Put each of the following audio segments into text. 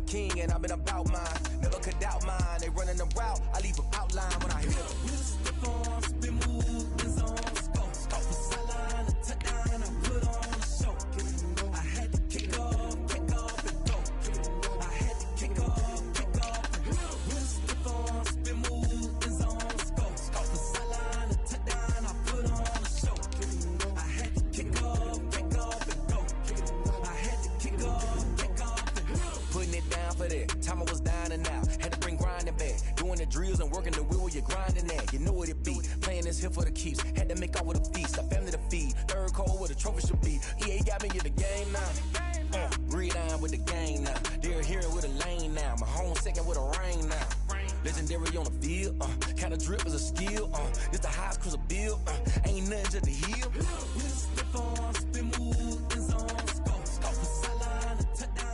king and I've been about mine. Never could doubt mine. They running the route, I leave them outline when I hear the whisper on, spin move, the zone, scope for sideline, a touchdown, I put on a show. I had to kick off and go. I had to kick off and go. Whisper on, spin move, the zone, scope for sideline, a touchdown, I put on a show. I had to kick off and go. I had to kick off and go. Putting it down for that. Time I was down and out. Had to bring grinding back. Doing the drills and working the wheel where you're grinding at. You know what it be. Playing this here for the keeps. Had to make out with a feast. A family to feed. Third cold where the trophy should be. EA got me in the game now. Read on with the game now. They're hearing with a lane now. My home second with a rain now. Legendary on the field. Kind of drip is a skill. It's the highest cruiser bill. Ain't nothing just to heal. Spin move, the zone, scope for sideline, a touchdown.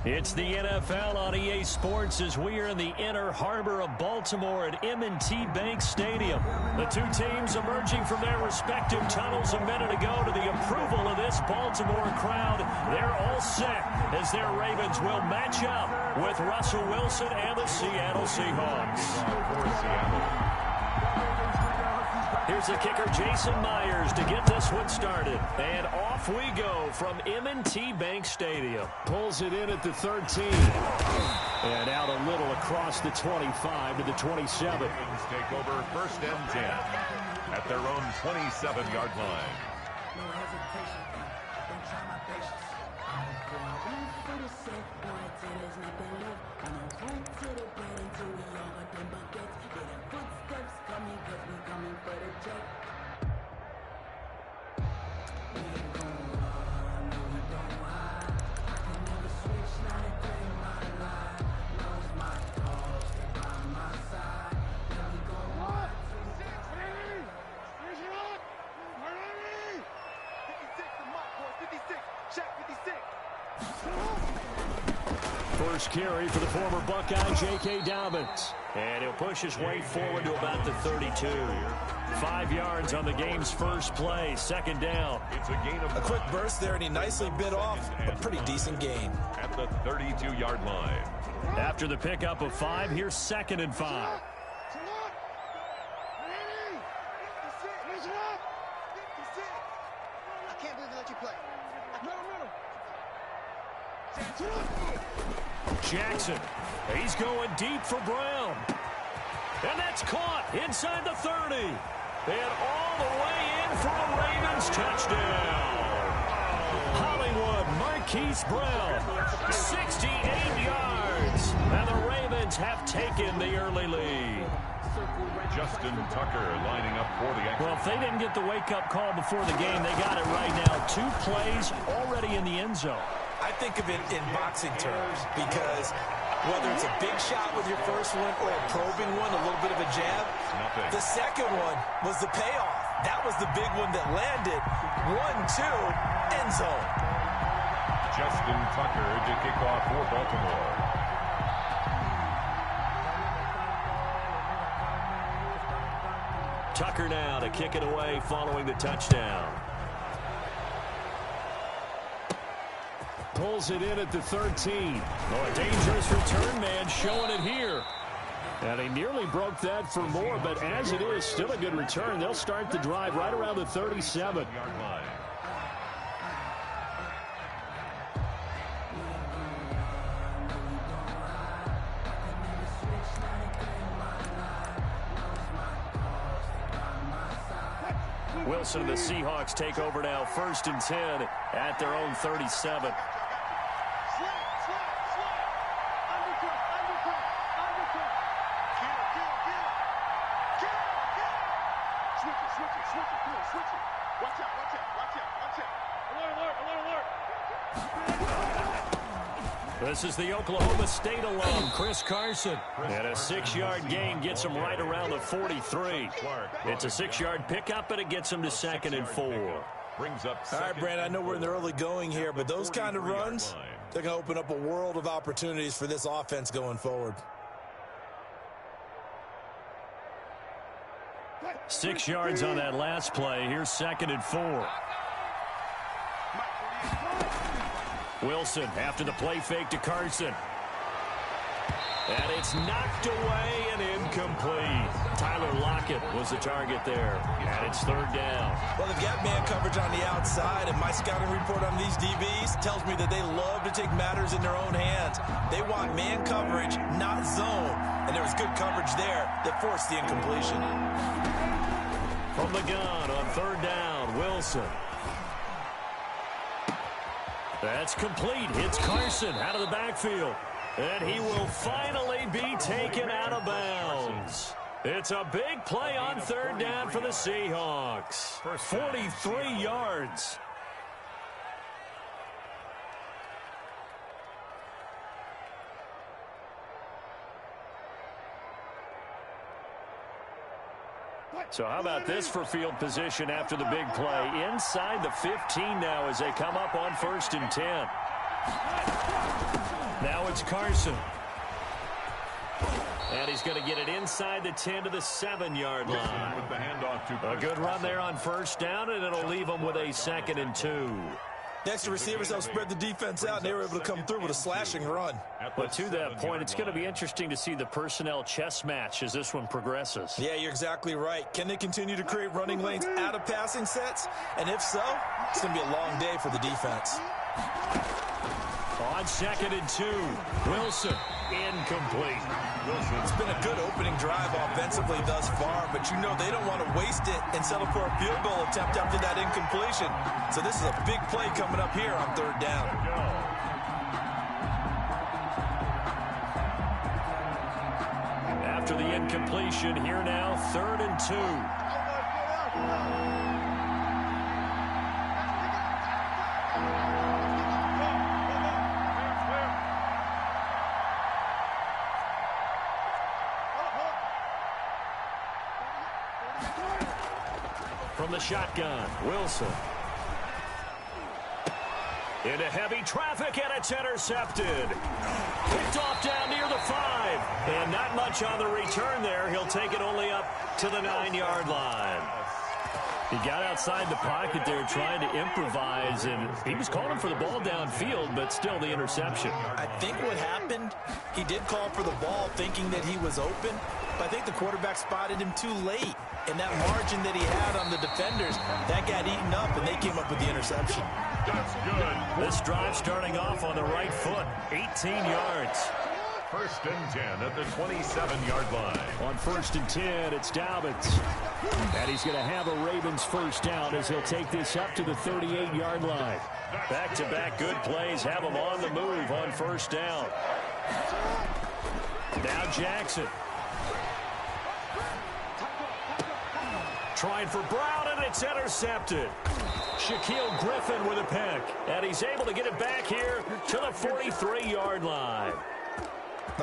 It's the NFL on EA Sports as we are in the inner harbor of Baltimore at M&T Bank Stadium. The two teams emerging from their respective tunnels a minute ago to the approval of this Baltimore crowd. They're all set as their Ravens will match up with Russell Wilson and the Seattle Seahawks. Here's the kicker, Jason Myers, to get this one started. And off we go from M&T Bank Stadium. Pulls it in at the 13. And out a little across the 25 to the 27. Ravens take over 1st and 10 at their own 27-yard line. No hesitation. Don't try my patience. I'm going for the set. Boy, there's nothing left. I'm going to the bed until we all got them buckets. Yeah, them footsteps coming because we coming for the check. We ain't gon' run, no, we don't hide. I can never switch, not a day in my life. Knows my cause, stay by my side. Then we gon' run. 56, the mock boy, 56, check 56. First carry for the former Buckeye, J.K. Dobbins. And he'll push his way forward to about the 32. 5 yards on the game's first play, 2nd down. It's a gain of A quick burst there, and he nicely bit off a pretty decent gain. at the 32-yard line. After the pickup of 5, here's 2nd and 5. I can't believe they let you play. Jackson, he's going deep for Brown. And that's caught inside the 30. And all the way in for a Ravens touchdown. Hollywood Marquise Brown, 68 yards. And the Ravens have taken the early lead. Justin Tucker lining up for the extra. Well, if they didn't get the wake-up call before the game, they got it right now. 2 plays already in the end zone. I think of it in boxing terms because whether it's a big shot with your first one or a probing one, a little bit of a jab, the second one was the payoff. That was the big one that landed. 1-2, end zone. Justin Tucker to kick off for Baltimore. Tucker now to kick it away following the touchdown. Pulls it in at the 13. Oh, a dangerous return man showing it here. And he nearly broke that for more, but as it is, still a good return. They'll start the drive right around the 37. Yard line. Wilson and the Seahawks take over now, 1st and 10 at their own 37. This is the Oklahoma State alum, Chris Carson. And a 6-yard gain gets him right around the 43. It's a 6-yard pickup, and it gets him to 2nd and 4. Brings up All right, Brandon, I know we're in the early going here, but those kind of runs, they're going to open up a world of opportunities for this offense going forward. 6 yards on that last play. Here's 2nd and 4. Wilson after the play fake to Carson. And it's knocked away and incomplete. Tyler Lockett was the target there. And it's third down. Well, they've got man coverage on the outside, and my scouting report on these DBs tells me that they love to take matters in their own hands. They want man coverage, not zone. And there was good coverage there that forced the incompletion. From the gun on third down, Wilson. That's complete. It's Carson out of the backfield. And he will finally be taken out of bounds. It's a big play on third down for the Seahawks. 43 yards. So how about this for field position after the big play? Inside the 15 now as they come up on 1st and 10. Now it's Carson. And he's going to get it inside the 10 to the 7-yard line. With the handoff A good run there on 1st down, and it'll leave them with a 2nd and 2. Next, the receivers helped spread the defense out, and they were able to come through with a slashing run. But to that point, it's going to be interesting to see the personnel chess match as this one progresses. Yeah, you're exactly right. Can they continue to create running lanes out of passing sets? And if so, it's going to be a long day for the defense. On 2nd and 2, Wilson, incomplete. It's been a good opening drive offensively thus far, but you know they don't want to waste it and settle for a field goal attempt after that incompletion. So this is a big play coming up here on third down. After the incompletion, here now, 3rd and 2. From the shotgun, Wilson. Into heavy traffic, and it's intercepted. Picked off down near the 5. And not much on the return there. He'll take it only up to the 9-yard line. He got outside the pocket there trying to improvise, and he was calling for the ball downfield, but still the interception. I think what happened, he did call for the ball thinking that he was open, but I think the quarterback spotted him too late. And that margin that he had on the defenders, that got eaten up, and they came up with the interception. That's good. This drive starting off on the right foot, 18 yards. 1st and 10 at the 27-yard line. On 1st and 10, it's Dobbins. And he's going to have a Ravens first down as he'll take this up to the 38-yard line. Back-to-back good plays have him on the move on 1st down. Now Jackson. Trying for Brown, and it's intercepted. Shaquille Griffin with a pick. And he's able to get it back here to the 43-yard line.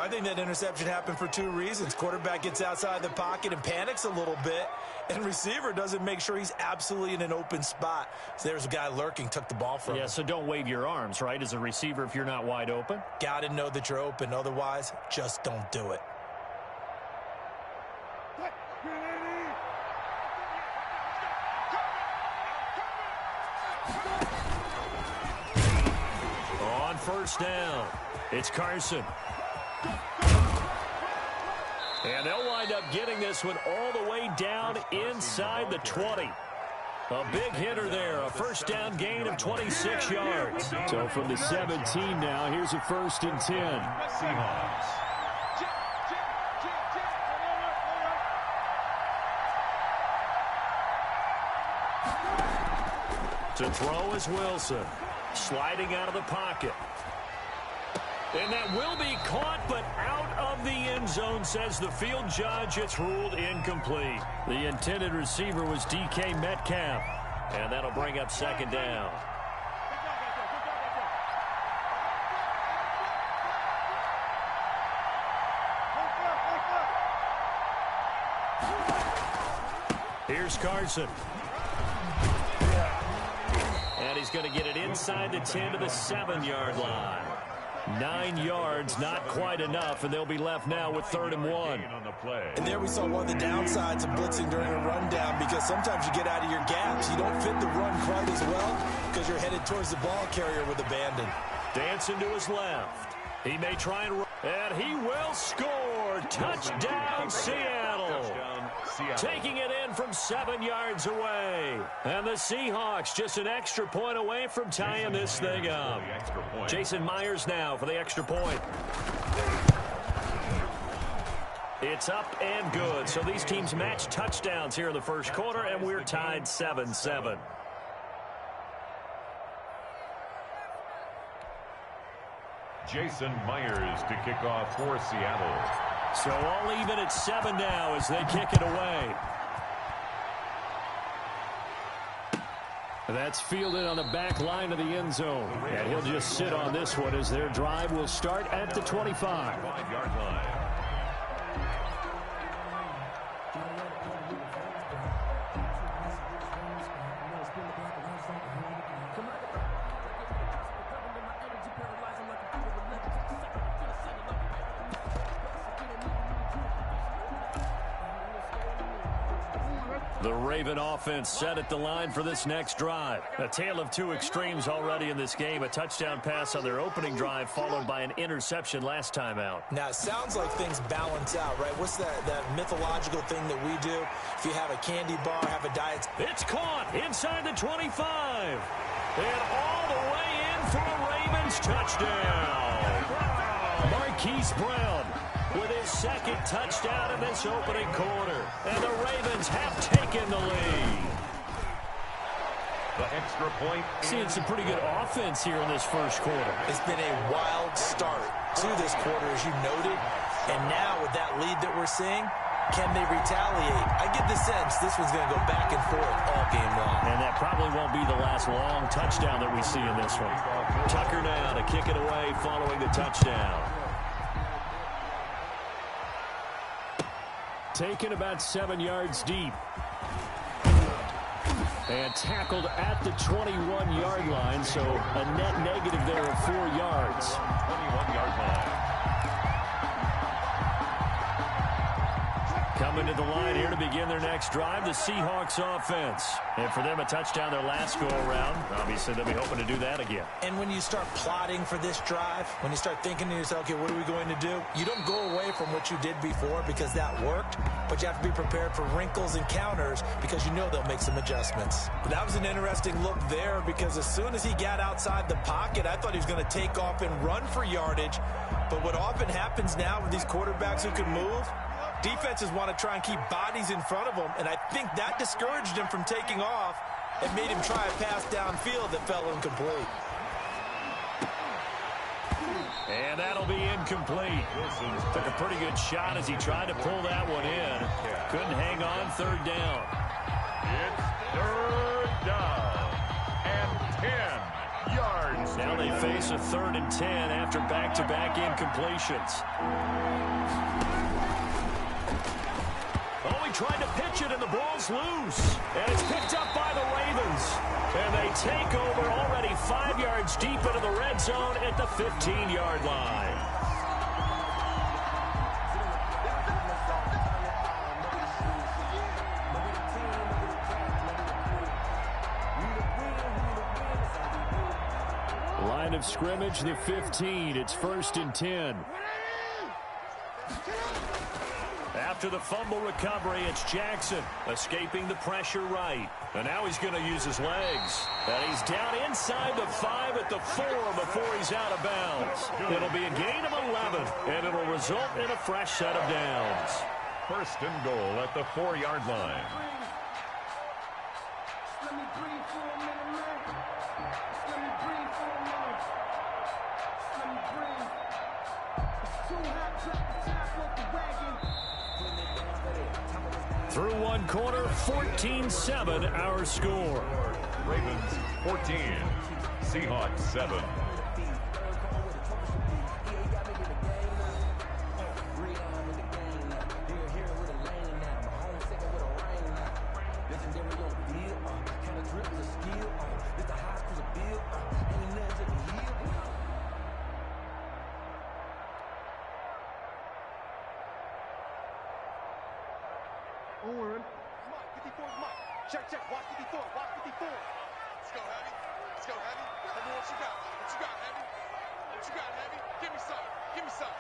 I think that interception happened for 2 reasons. Quarterback gets outside the pocket and panics a little bit, and receiver doesn't make sure he's absolutely in an open spot. So there's a guy lurking, took the ball from him. Yeah, so don't wave your arms, right, as a receiver if you're not wide open. Got to know that you're open. Otherwise, just don't do it. On 1st down, it's Carson. And they'll wind up getting this one all the way down inside the 20. A big hitter there, a 1st down gain of 26 yards. So from the 17 now, here's a 1st and 10. Seahawks. To throw is Wilson. Sliding out of the pocket. And that will be caught, but out of the end zone, says the field judge. It's ruled incomplete. The intended receiver was DK Metcalf. And that'll bring up 2nd down. Here's Carson. And he's going to get it inside the 10 to the 7-yard line. 9 yards, not quite enough, and they'll be left now with 3rd and 1. And there we saw one of the downsides of blitzing during a rundown, because sometimes you get out of your gaps. You don't fit the run quite as well because you're headed towards the ball carrier with abandon. Dancing to his left. He may try and he will score. Touchdown, Seattle. Taking it in from 7 yards away. And the Seahawks just an extra point away from tying this thing up. Jason Myers now for the extra point. It's up and good. So these teams match touchdowns here in the first quarter, and we're tied 7-7. Jason Myers to kick off for Seattle. So all even at 7 now as they kick it away. That's fielded on the back line of the end zone. And he'll just sit on this one as their drive will start at the 25. 5-yard line. The Raven offense set at the line for this next drive. A tale of two extremes already in this game. A touchdown pass on their opening drive followed by an interception last time out. Now, it sounds like things balance out, right? What's that mythological thing that we do? If you have a candy bar, have a diet. It's caught inside the 25. And all the way in for a Ravens touchdown. Marquise Brown with his second touchdown in this opening quarter. And the Ravens have taken the lead. The extra point. Seeing some pretty good offense here in this first quarter. It's been a wild start to this quarter, as you noted. And now with that lead that we're seeing, can they retaliate? I get the sense this one's going to go back and forth all game long. And that probably won't be the last long touchdown that we see in this one. Tucker now to kick it away following the touchdown. Taken about 7 yards deep. And tackled at the 21-yard line, so a net negative there of 4 yards. 21-yard line. Coming to the line here to begin their next drive, the Seahawks offense. And for them, a touchdown their last go-around. Obviously, they'll be hoping to do that again. And when you start plotting for this drive, when you start thinking to yourself, okay, what are we going to do? You don't go away from what you did before because that worked, but you have to be prepared for wrinkles and counters because you know they'll make some adjustments. But that was an interesting look there because as soon as he got outside the pocket, I thought he was going to take off and run for yardage. But what often happens now with these quarterbacks who can move, defenses want to try and keep bodies in front of them, and I think that discouraged him from taking off and made him try a pass downfield that fell incomplete. And that'll be incomplete. Took a pretty good shot as he tried to pull that one in. Couldn't hang on third down. It's third down and 10 yards. Now they face a 3rd and 10 after back-to-back incompletions. Oh, he tried to pitch it, and the ball's loose. And it's picked up by the Ravens. And they take over already 5 yards deep into the red zone at the 15-yard line. Line of scrimmage, the 15. It's 1st and 10. After the fumble recovery, it's Jackson escaping the pressure right. And now he's going to use his legs. And he's down inside the 5 at the 4 before he's out of bounds. It'll be a gain of 11, and it'll result in a fresh set of downs. 1st and goal at the 4-yard line. Let me breathe for a minute, man. Let me breathe for a minute. Let me breathe. It's too hot, drop the top off the wagon. Through one quarter, 14-7 our score. Ravens 14, Seahawks 7. Check, watch 54, watch 54. Let's go, Heavy. Tell me what you got. What you got, Heavy? you got, Levy? Give me some. Give me some.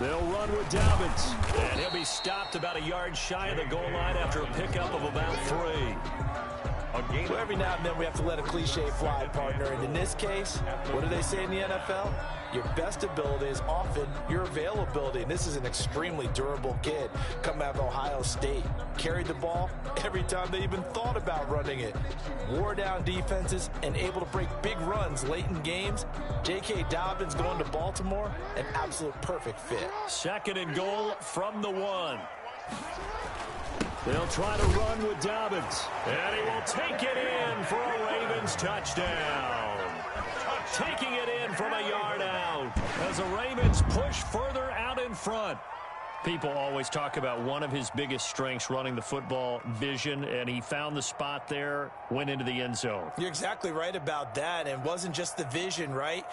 They'll run with Dobbins. And he'll be stopped about a yard shy of the goal line after a pickup of about 3. So every now and then we have to let a cliche fly, partner. And in this case, what do they say in the NFL? Your best ability is often your availability. And this is an extremely durable kid coming out of Ohio State. Carried the ball every time they even thought about running it. Wore down defenses and able to break big runs late in games. J.K. Dobbins going to Baltimore, an absolute perfect fit. 2nd and goal from the 1. They'll try to run with Dobbins. And he will take it in for a Ravens touchdown. Taking it in from a yard out as the Ravens push further out in front. People always talk about one of his biggest strengths, running the football, vision, and he found the spot there, went into the end zone. You're exactly right about that, and it wasn't just the vision, right?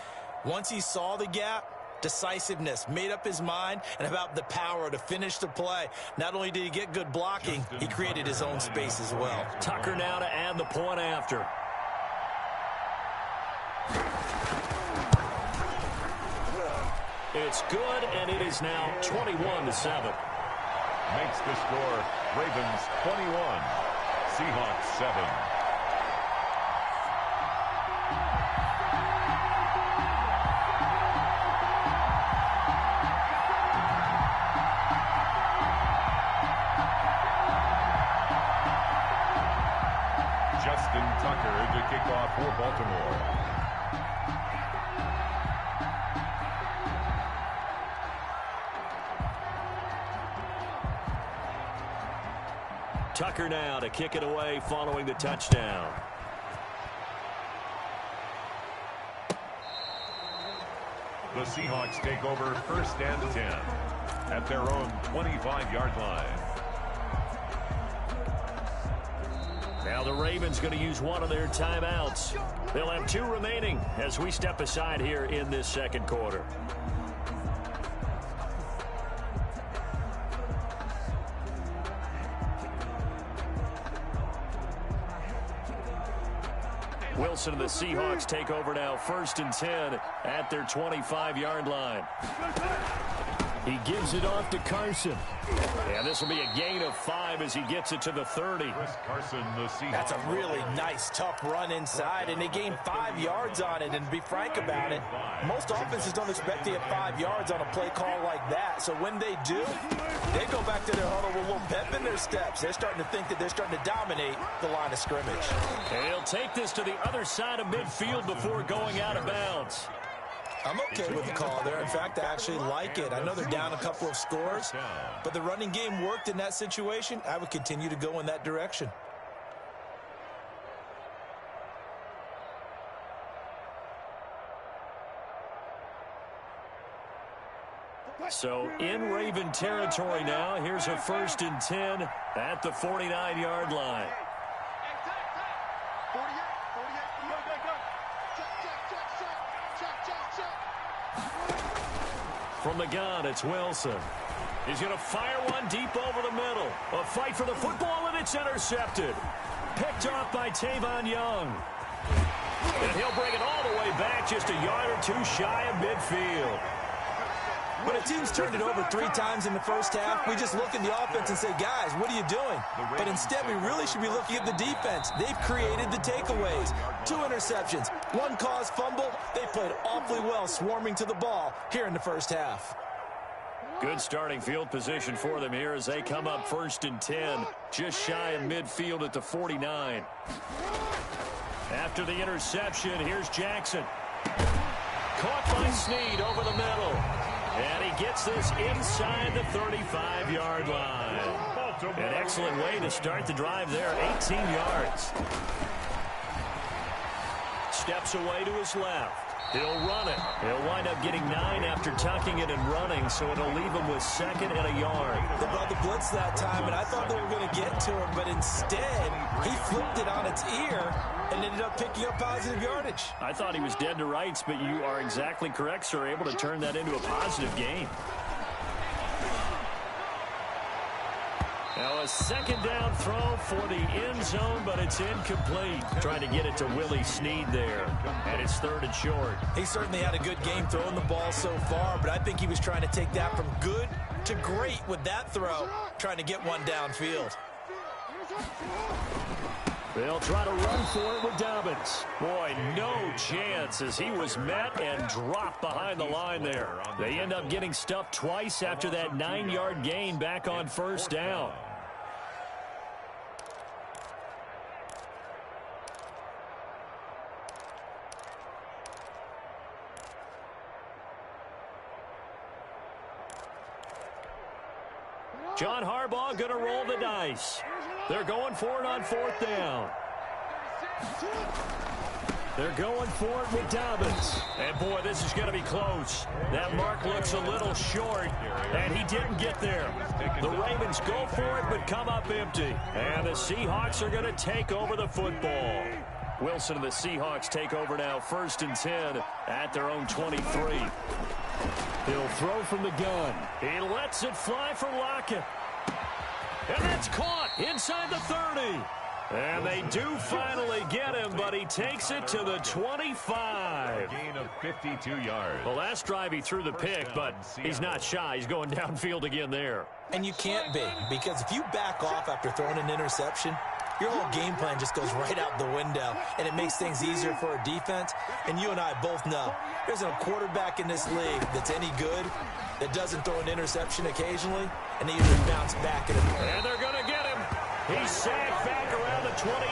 Once he saw the gap, decisiveness, made up his mind, and about the power to finish the play. Not only did he get good blocking, he created his own space as well. Tucker now to add the point after. It's good, and it is now 21-7. Makes the score Ravens 21, Seahawks 7. Justin Tucker to kick off for Baltimore. Tucker now to kick it away following the touchdown. The Seahawks take over 1st and 10 at their own 25-yard line. Now the Ravens going to use one of their timeouts. They'll have 2 remaining as we step aside here in this 2nd quarter. Wilson and the Seahawks take over now, 1st and 10 at their 25-yard line. He gives it off to Carson. And this will be a gain of 5 as he gets it to the 30. Carson, the Seahawks. That's a really nice, tough run inside, and they gained 5 yards on it. And to be frank about it, most offenses don't expect to get 5 yards on a play call like that. So when they do, they go back to their huddle with a little pep in their steps. They're starting to think that they're starting to dominate the line of scrimmage. And he'll take this to the other side of midfield before going out of bounds. I'm okay with the call there. In fact, I actually like it. I know they're down a couple of scores, but the running game worked in that situation. I would continue to go in that direction. So in Raven territory now. Here's a 1st and 10 at the 49-yard line. From the gun, it's Wilson. He's going to fire one deep over the middle. A fight for the football, and it's intercepted. Picked off by Tavon Young. And he'll bring it all the way back, just a yard or 2 shy of midfield. When a team's turned it over 3 times in the first half, we just look at the offense and say, guys, what are you doing? But instead, we really should be looking at the defense. They've created the takeaways. 2 interceptions, 1 caused fumble. They played awfully well swarming to the ball here in the first half. Good starting field position for them here as they come up 1st and 10, just shy of midfield at the 49. After the interception, here's Jackson. Caught by Snead over the middle. And he gets this inside the 35-yard line. An excellent way to start the drive there, 18 yards. Steps away to his left. He'll run it. He'll wind up getting 9 after tucking it and running, so it'll leave him with 2nd and a yard. They brought the blitz that time, and I thought they were going to get to him, but instead, he flipped it on its ear and ended up picking up positive yardage. I thought he was dead to rights, but you are exactly correct, sir. Able to turn that into a positive gain. Now a second down throw for the end zone, but it's incomplete. Trying to get it to Willie Snead there. And it's 3rd and short. He certainly had a good game throwing the ball so far, but I think he was trying to take that from good to great with that throw, trying to get one downfield. They'll try to run for it with Dobbins. Boy, no chance as he was met and dropped behind the line there. They end up getting stuffed twice after that 9-yard gain back on 1st down. John Harbaugh going to roll the dice. They're going for it on 4th down. They're going for it with Dobbins. And, boy, this is going to be close. That mark looks a little short, and he didn't get there. The Ravens go for it but come up empty. And the Seahawks are going to take over the football. Wilson and the Seahawks take over now, 1st and 10 at their own 23. He'll throw from the gun. He lets it fly for Lockett. And that's caught inside the 30. And they do finally get him, but he takes it to the 25. Gain of 52 yards. The last drive he threw the pick, but he's not shy. He's going downfield again there. And you can't be, because if you back off after throwing an interception, your whole game plan just goes right out the window, and it makes things easier for a defense. And you and I both know there's no quarterback in this league that's any good that doesn't throw an interception occasionally, and they usually bounce back at him. And they're going to get him. He's sacked back around the 28.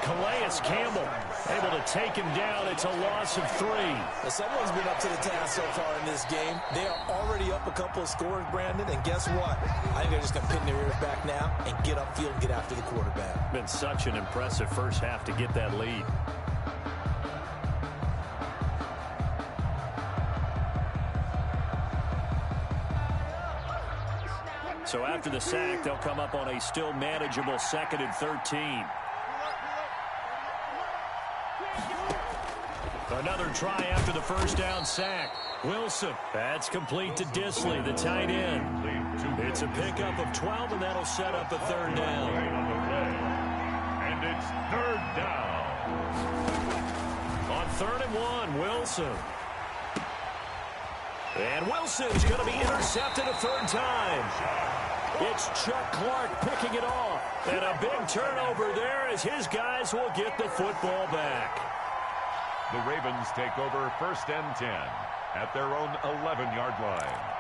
Calais Campbell able to take him down. It's a loss of 3. Now, someone's been up to the task so far in this game. They are already up a couple of scores, Brandon, and guess what? I think they're just going to pin their ears back now and get upfield and get after the quarterback. Been such an impressive first half to get that lead. So after the sack, they'll come up on a still manageable 2nd and 13. Another try after the first down sack. Wilson, that's complete to Disley, the tight end. It's a pickup of 12, and that'll set up a 3rd down. And it's 3rd down. On 3rd and 1, Wilson. And Wilson's going to be intercepted a 3rd time. It's Chuck Clark picking it off. And a big turnover there as his guys will get the football back. The Ravens take over 1st and 10 at their own 11-yard line.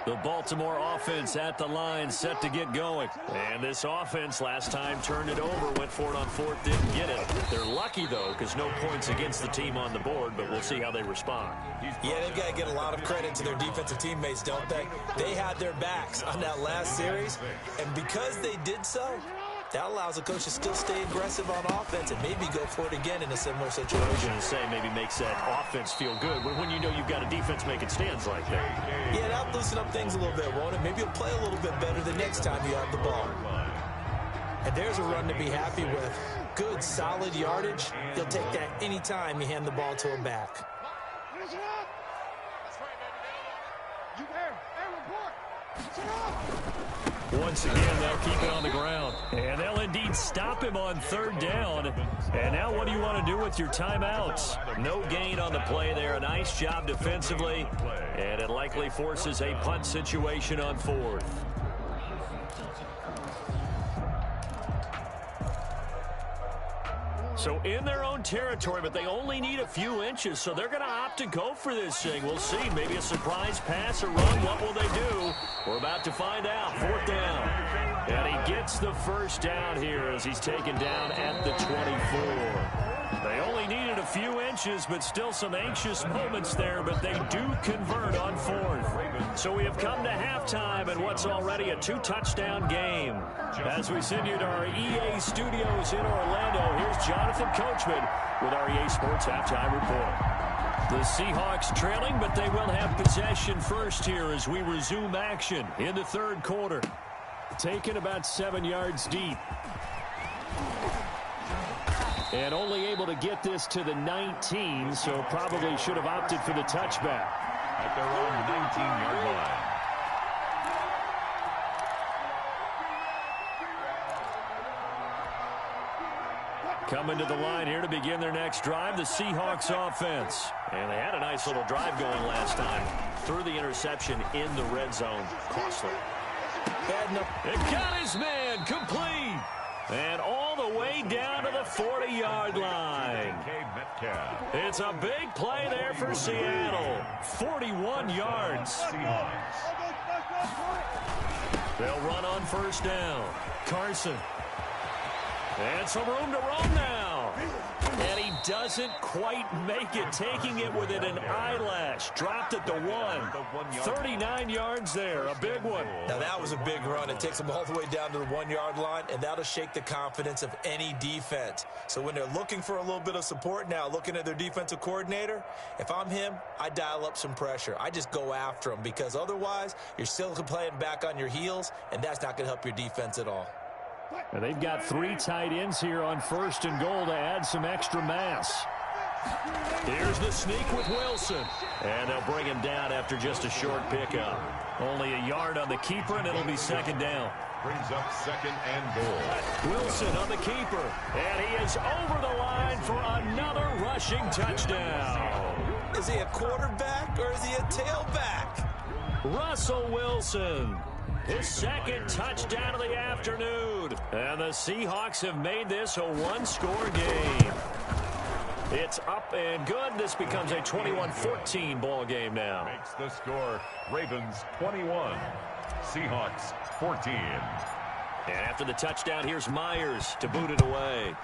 The Baltimore offense at the line, set to get going. And this offense last time turned it over, went for it on 4th, didn't get it. They're lucky, though, because no points against the team on the board, but we'll see how they respond. Yeah, they've got to get a lot of credit to their defensive teammates, don't they? They had their backs on that last series, and because they did so, that allows the coach to still stay aggressive on offense and maybe go for it again in a similar situation. I was going to say maybe makes that offense feel good when you know you've got a defense making stands like that. Yeah, that'll loosen up things a little bit, won't it? Maybe you'll play a little bit better the next time you have the ball. And there's a run to be happy with. Good, solid yardage. You'll take that any time you hand the ball to a back. Once again, they'll keep it on the ground. And they'll indeed stop him on 3rd down. And now what do you want to do with your timeouts? No gain on the play there. A nice job defensively. And it likely forces a punt situation on 4th. So in their own territory, but they only need a few inches, so they're going to opt to go for this thing. We'll see. Maybe a surprise pass or run. What will they do? We're about to find out. 4th down. And he gets the first down here as he's taken down at the 24. They only needed a few inches, but still some anxious moments there, but they do convert on 4th. So we have come to halftime in what's already a 2-touchdown game. As we send you to our EA studios in Orlando, here's Jonathan Coachman with our EA Sports Halftime Report. The Seahawks trailing, but they will have possession first here as we resume action in the 3rd quarter. Taken about 7 yards deep. And only able to get this to the 19, so probably should have opted for the touchback. at their own 19-yard line. Coming to the line here to begin their next drive, the Seahawks offense. And they had a nice little drive going last time. Threw the interception in the red zone. Costly. It got his man complete. And all the way down to the 40-yard line. It's a big play there for Seattle. 41 yards. They'll run on first down. Carson. And some room to roam now. And he doesn't quite make it, taking it within an eyelash. Dropped at the 1. 39 yards there, a big one. Now that was a big run. It takes them all the way down to the 1-yard line, and that'll shake the confidence of any defense. So when they're looking for a little bit of support now, looking at their defensive coordinator, if I'm him, I dial up some pressure. I just go after him, because otherwise you're still playing back on your heels, and that's not going to help your defense at all. And they've got 3 tight ends here on first and goal to add some extra mass. Here's the sneak with Wilson. And they'll bring him down after just a short pickup. Only a yard on the keeper, and it'll be second down. Brings up second and goal. Wilson on the keeper. And he is over the line for another rushing touchdown. Is he a quarterback or is he a tailback? Russell Wilson. His second touchdown of the afternoon. And the Seahawks have made this a one-score game. It's up and good. This becomes a 21-14 ball game now. Makes the score Ravens 21, Seahawks 14. And after the touchdown, here's Myers to boot it away.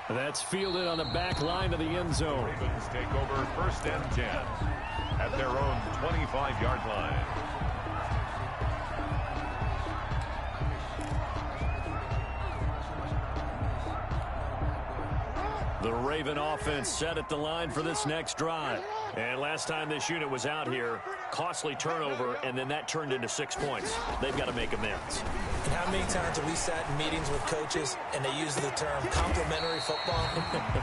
That's fielded on the back line of the end zone. Ravens take over first and 10 at their own 25-yard line. The Raven offense set at the line for this next drive. And last time this unit was out here, costly turnover, and then that turned into 6 points. They've got to make amends. And how many times have we sat in meetings with coaches and they use the term complementary football?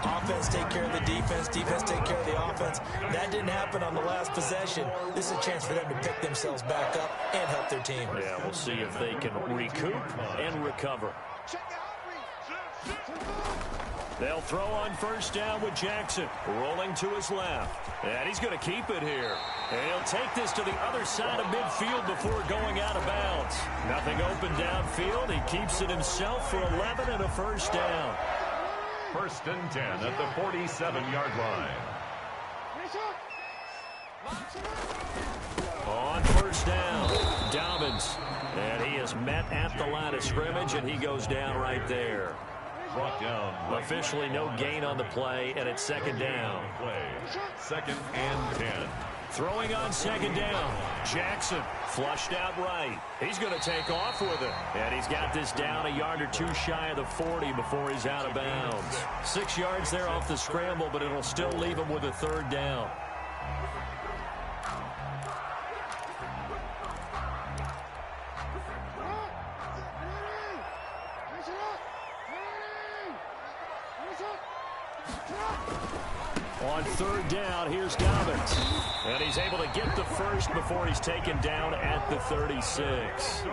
Offense take care of the defense, defense take care of the offense. That didn't happen on the last possession. This is a chance for them to pick themselves back up and help their team. Yeah, we'll see if they can recoup and recover. They'll throw on first down with Jackson, rolling to his left. And he's going to keep it here. And he'll take this to the other side of midfield before going out of bounds. Nothing open downfield. He keeps it himself for 11 and a first down. First and 10 at the 47-yard line. On first down, Dobbins. And he is met at the line of scrimmage, and he goes down right there. Brought down. Officially no gain on the play, and it's second down. Second and 10. Throwing on second down. Jackson flushed out right. He's going to take off with it. And he's got this down a yard or two shy of the 40 before he's out of bounds. 6 yards there off the scramble, but it'll still leave him with a third down. On third down, here's Dobbins. And he's able to get the first before he's taken down at the 36.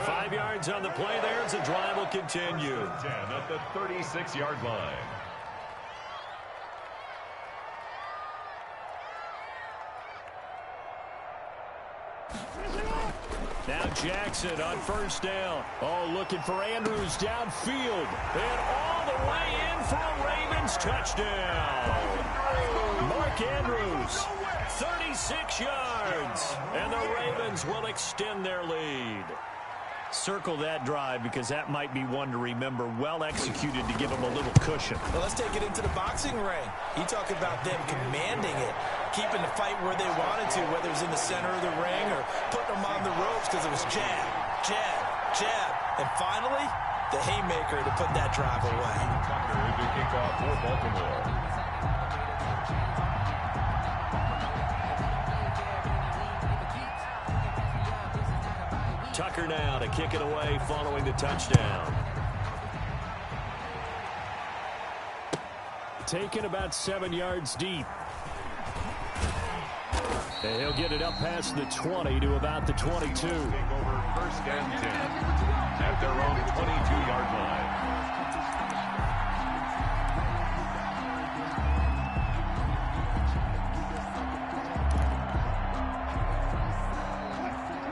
5 yards on the play there as the drive will continue. 10 at the 36-yard line. Now Jackson on first down. Oh, looking for Andrews downfield. And all the way in for a Ravens touchdown. Mark Andrews, 36 yards. And the Ravens will extend their lead. Circle that drive because that might be one to remember. Well executed to give them a little cushion. Well, let's take it into the boxing ring. You talk about them commanding it, keeping the fight where they wanted to, whether it was in the center of the ring or putting them on the ropes because it was jab, jab, jab. And finally, the haymaker to put that drive away. Tucker to kick off for Baltimore. Tucker now to kick it away following the touchdown. Taken about 7 yards deep. And he'll get it up past the 20 to about the 22. Take over first and 10 at their own 22-yard line.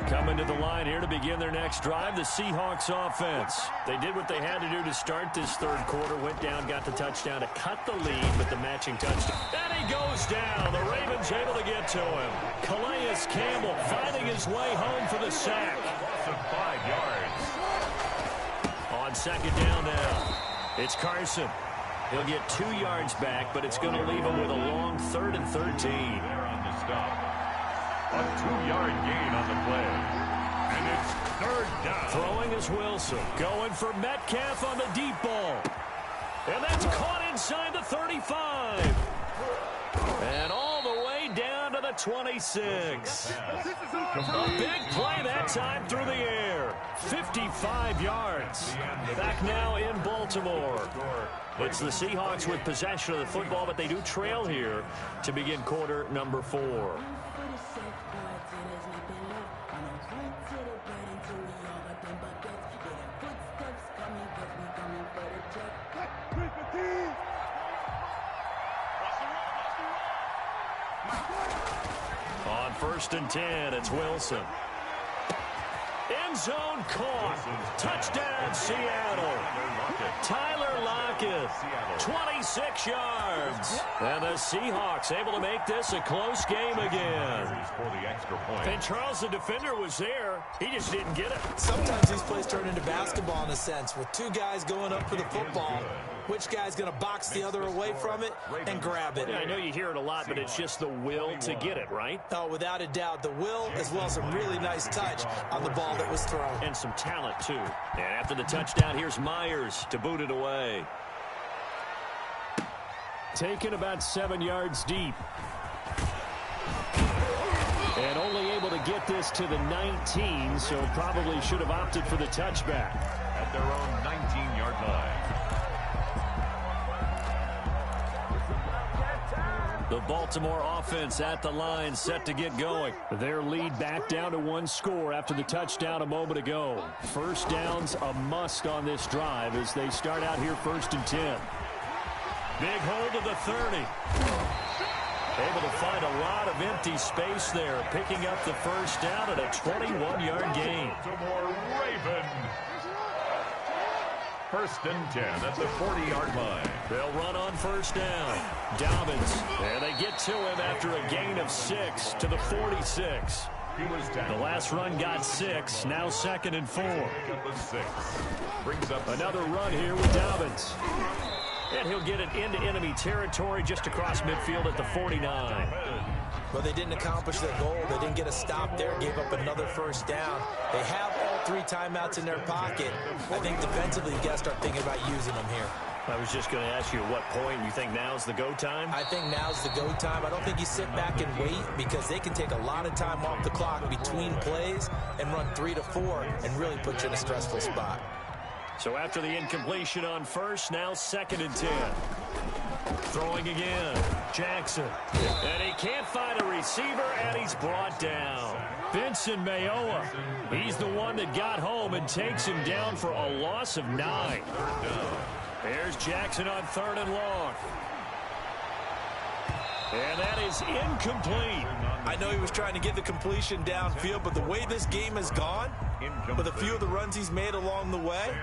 Coming to the line here to begin their next drive, the Seahawks offense. They did what they had to do to start this third quarter. Went down, got the touchdown to cut the lead, but the matching touchdown. And he goes down. The Ravens able to get to him. Calais Campbell finding his way home for the sack. Loss of 5 yards. On second down now, it's Carson. He'll get 2 yards back, but it's going to leave him with a long 3rd and 13. They're on the stop. A 2-yard gain on the play. And it's 3rd down. Throwing is Wilson. Going for Metcalf on the deep ball. And that's caught inside the 35. And all the way down to the 26. A big play that time through the air. 55 yards. Back now in Baltimore. It's the Seahawks with possession of the football, but they do trail here to begin quarter number 4. On 1st and 10, it's Wilson. End zone caught. Touchdown, Seattle. Tyler Lockett, 26 yards. And the Seahawks able to make this a close game again. For the extra point. And Charles, the defender, was there. He just didn't get it. Sometimes these plays turn into basketball in a sense, with 2 guys going up for the football. Which guy's going to box the other away from it and grab it? Yeah, I know you hear it a lot, but it's just the will to get it, right? Oh, without a doubt. The will, as well as some really nice touch on the ball that was thrown. And some talent, too. And after the touchdown, here's Myers to boot it away. Taken about 7 yards deep. And only able to get this to the 19, so probably should have opted for the touchback. At their own 19-yard line. The Baltimore offense at the line, set to get going. Their lead back down to 1 score after the touchdown a moment ago. First down's a must on this drive as they start out here 1st and 10. Big hold of the 30. Able to find a lot of empty space there, picking up the first down at a 21-yard gain. Baltimore Ravens. 1st and 10 at the 40-yard line. They'll run on first down. Dobbins, and they get to him after a gain of 6 to the 46. The last run got 6, now 2nd and 4. Brings up another run here with Dobbins. And he'll get it into enemy territory just across midfield at the 49. But they didn't accomplish their goal. They didn't get a stop there, gave up another first down. They have all 3 timeouts in their pocket. I think defensively, you got to start thinking about using them here. I was just going to ask you at what point you think now's the go time? I think now's the go time. I don't think you sit back and wait because they can take a lot of time off the clock between plays and run 3 to 4 and really put you in a stressful spot. So after the incompletion on first, now 2nd and 10. Throwing again. Jackson. And he can't find a receiver, and he's brought down. Benson Mayowa. He's the one that got home and takes him down for a loss of 9. There's Jackson on 3rd and long. And that is incomplete. I know he was trying to get the completion downfield, but the way this game has gone, with a few of the runs he's made along the way,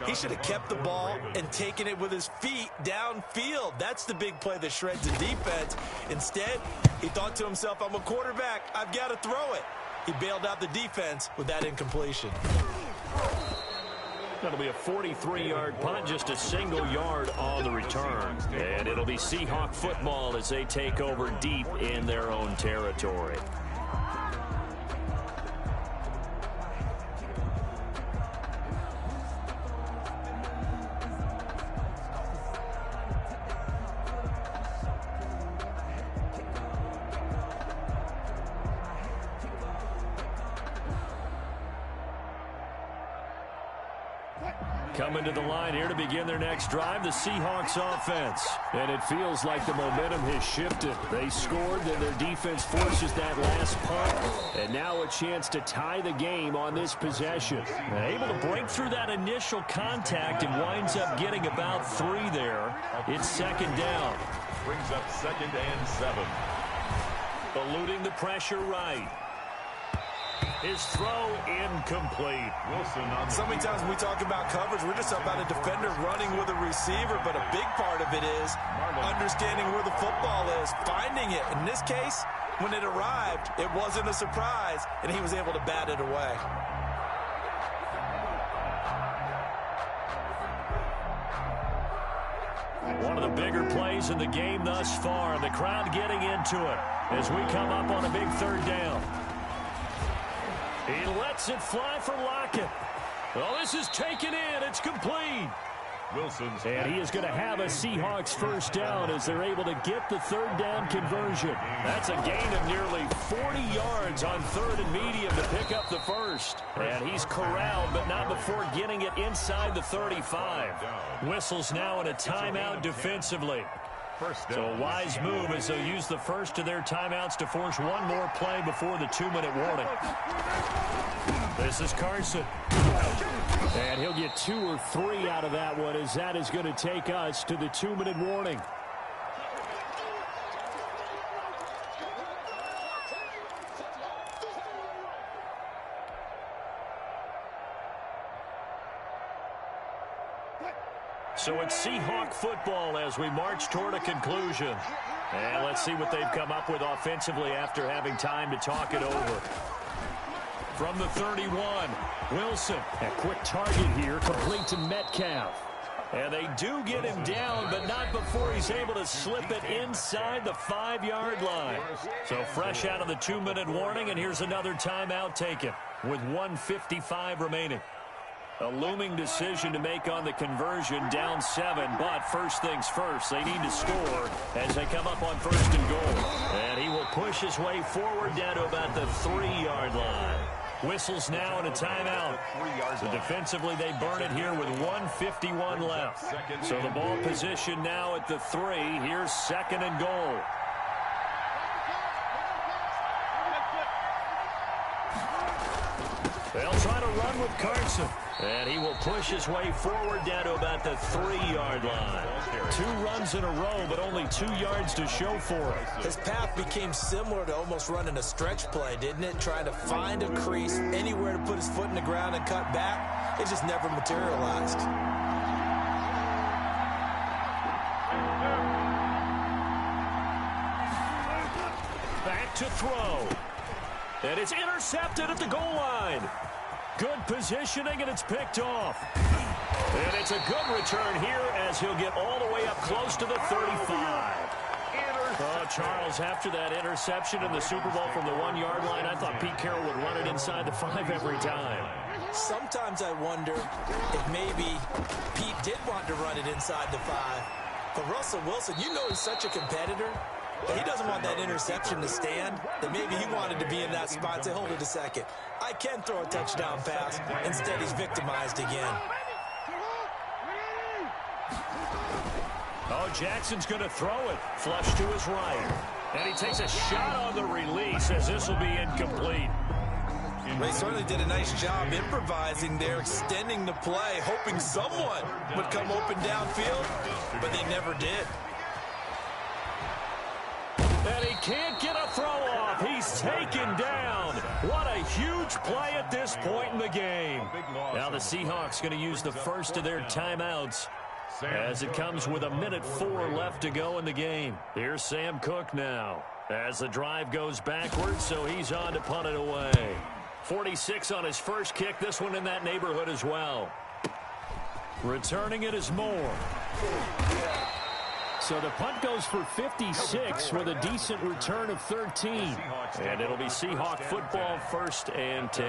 he should have kept the ball and taken it with his feet downfield. That's the big play that shreds the defense. Instead, he thought to himself, I'm a quarterback, I've got to throw it. He bailed out the defense with that incompletion. That'll be a 43-yard punt, just a single yard on the return. And it'll be Seahawk football as they take over deep in their own territory. Coming to the line here to begin their next drive, the Seahawks offense. And it feels like the momentum has shifted. They scored, then their defense forces that last punt. And now a chance to tie the game on this possession. Able to break through that initial contact and winds up getting about 3 there. It's second down. Brings up 2nd and 7. Eluding the pressure right. His throw incomplete. Wilson on So many times when we talk about coverage, we're just about a defender running with a receiver, but a big part of it is understanding where the football is, finding it. In this case, when it arrived, it wasn't a surprise, and he was able to bat it away. One of the bigger plays in the game thus far. The crowd getting into it as we come up on a big 3rd down. He lets it fly for Lockett. Well, this is taken in. It's complete. Wilson's. And he is going to have a Seahawks first down as they're able to get the 3rd down conversion. That's a gain of nearly 40 yards on 3rd and medium to pick up the first. And he's corralled, but not before getting it inside the 35. Whistles now in a timeout defensively. So a wise move as they'll use the first of their timeouts to force one more play before the 2-minute warning. This is Carson. And he'll get 2 or 3 out of that one as that is going to take us to the 2-minute warning. So it's Seahawk football as we march toward a conclusion. And let's see what they've come up with offensively after having time to talk it over. From the 31, Wilson. A quick target here, complete to Metcalf. And they do get him down, but not before he's able to slip it inside the 5-yard line. So fresh out of the 2-minute warning, and here's another timeout taken with 1:55 remaining. A looming decision to make on the conversion, down 7, but first things first, they need to score as they come up on 1st and goal. And he will push his way forward down to about the 3-yard line. Whistles now in a timeout. So defensively, they burn it here with 1:51 left. So the ball position now at the 3. Here's 2nd and goal. They'll try to run with Carson. And he will push his way forward down to about the 3-yard line. 2 runs in a row, but only 2 yards to show for it. His path became similar to almost running a stretch play, didn't it? Trying to find a crease, anywhere to put his foot in the ground and cut back. It just never materialized. Back to throw. And it's intercepted at the goal line. Good positioning, and it's picked off. And it's a good return here as he'll get all the way up close to the 35. Oh, Charles, after that interception in the Super Bowl from the 1-yard line, I thought Pete Carroll would run it inside the 5 every time. Sometimes I wonder if maybe Pete did want to run it inside the 5. But Russell Wilson, you know he's such a competitor. But he doesn't want that interception to stand, that maybe he wanted to be in that spot and say, hold it a second. I can throw a touchdown pass. Instead, he's victimized again. Oh, Jackson's going to throw it. Flush to his right. And he takes a shot on the release as this will be incomplete. They certainly did a nice job improvising there, extending the play, hoping someone would come open downfield, but they never did. And he can't get a throw off. He's taken down. What a huge play at this point in the game. Now the Seahawks going to use the first of their timeouts as it comes with 1:04 left to go in the game. Here's Sam Cook now as the drive goes backwards, so he's on to punt it away. 46 on his first kick. This one in that neighborhood as well. Returning it is Moore. So the punt goes for 56 with a decent return of 13. And it'll be Seahawk football, 1st and 10.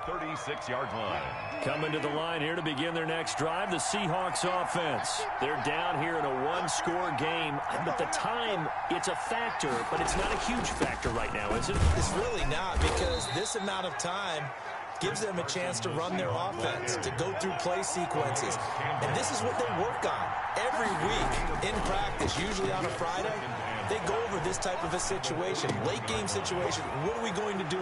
36-yard line. Coming to the line here to begin their next drive, the Seahawks offense. They're down here in a 1-score game. But the time, it's a factor, but it's not a huge factor right now, is it? It's really not, because this amount of time, gives them a chance to run their offense, to go through play sequences. And this is what they work on every week in practice, usually on a Friday. They go over this type of a situation, late game situation. What are we going to do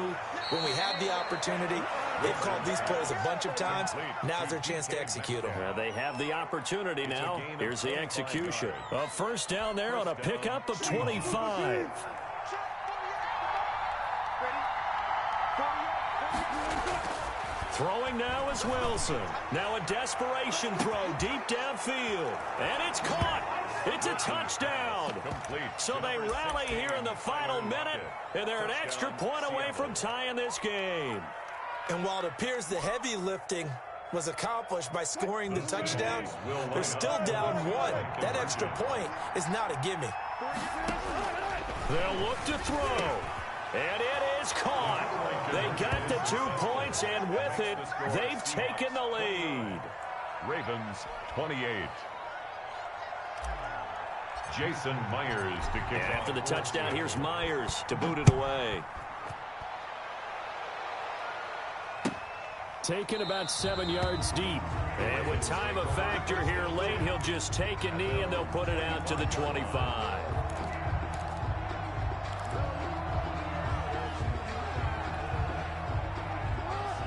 when we have the opportunity? They've called these plays a bunch of times. Now's their chance to execute them. They have the opportunity now. Here's the execution. A first down there on a pickup of 25. Throwing now is Wilson. Now a desperation throw deep downfield. And it's caught. It's a touchdown. So they rally here in the final minute, and they're an extra point away from tying this game. And while it appears the heavy lifting was accomplished by scoring the touchdown, they're still down one. That extra point is not a gimme. They'll look to throw. And it is caught. They got the 2 points, and with it, they've taken the lead. Ravens 28. Jason Myers to kick off. After the touchdown, here's Myers to boot it away. Taken about 7 yards deep. And with time a factor here late, he'll just take a knee, and they'll put it out to the 25.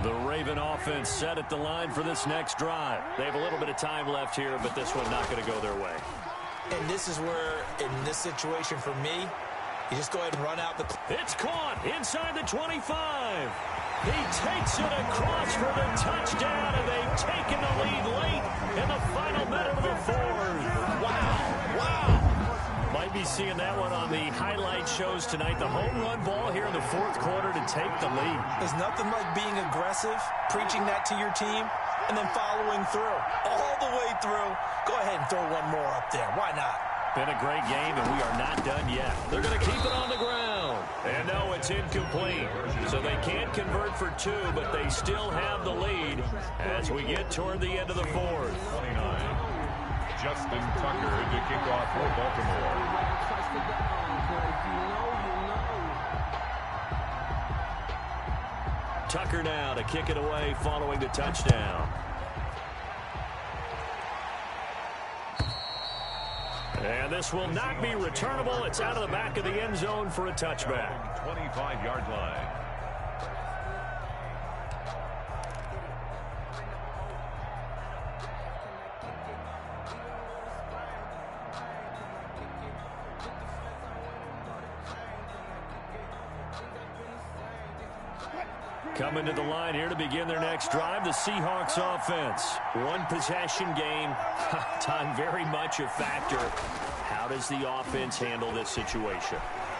The Raven offense set at the line for this next drive. They have a little bit of time left here, but this one not going to go their way. And this is where, in this situation for me, you just go ahead and run out the... It's caught inside the 25. He takes it across for the touchdown, and they've taken the lead late in the final minute of the fourth. Wow. Might be seeing that one on the highlight shows tonight. The home run ball here in the fourth quarter to take the lead. There's nothing like being aggressive, preaching that to your team, and then following through. All the way through. Go ahead and throw one more up there. Why not? Been a great game, and we are not done yet. They're going to keep it on the ground. And no, it's incomplete. So they can't convert for 2, but they still have the lead as we get toward the end of the fourth. 29. Justin Tucker to kick off for Baltimore. Tucker now to kick it away following the touchdown. And this will not be returnable. It's out of the back of the end zone for a touchback. 25-yard line. Coming to the line here to begin their next drive, the Seahawks offense. One possession game, time very much a factor. How does the offense handle this situation?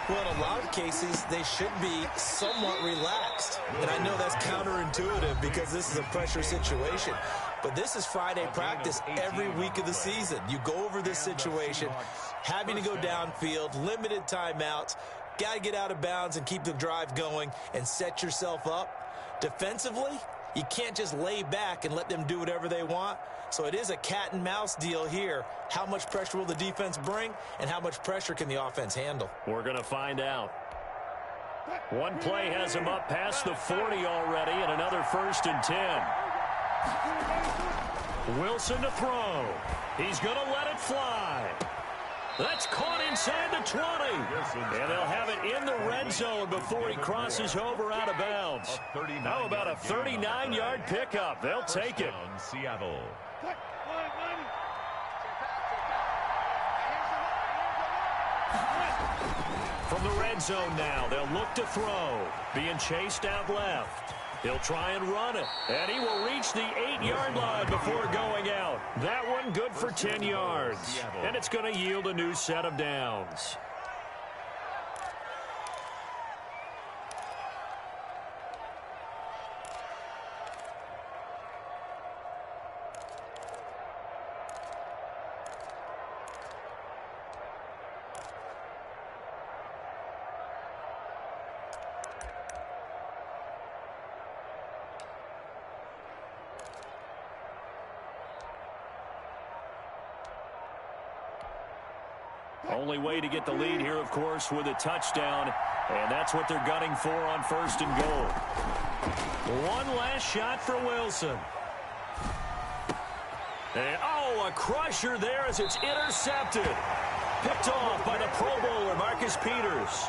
Well, in a lot of cases, they should be somewhat relaxed. And I know that's counterintuitive because this is a pressure situation. But this is Friday practice every week of the season. You go over this situation, having to go downfield, limited timeouts, got to get out of bounds and keep the drive going and set yourself up. Defensively, you can't just lay back and let them do whatever they want. So it is a cat and mouse deal here. How much pressure will the defense bring, and how much pressure can the offense handle? We're going to find out. One play has him up past the 40 already, and another 1st and 10. Wilson to throw. He's going to let it fly. That's caught inside the 20. And they'll have it in the red zone before he crosses over out of bounds. How about a 39-yard pickup? They'll take it. Seattle. From the red zone now, they'll look to throw. Being chased out left. He'll try and run it, and he will reach the 8-yard line before going out. That one good for 10 yards, and it's going to yield a new set of downs. Only way to get the lead here, of course, with a touchdown, and that's what they're gunning for on 1st and goal. One last shot for Wilson. And, oh, a crusher there as it's intercepted. Picked off by the Pro Bowler, Marcus Peters.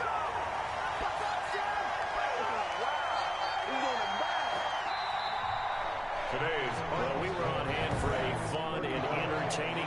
Today's Well, we were on hand for a fun and entertaining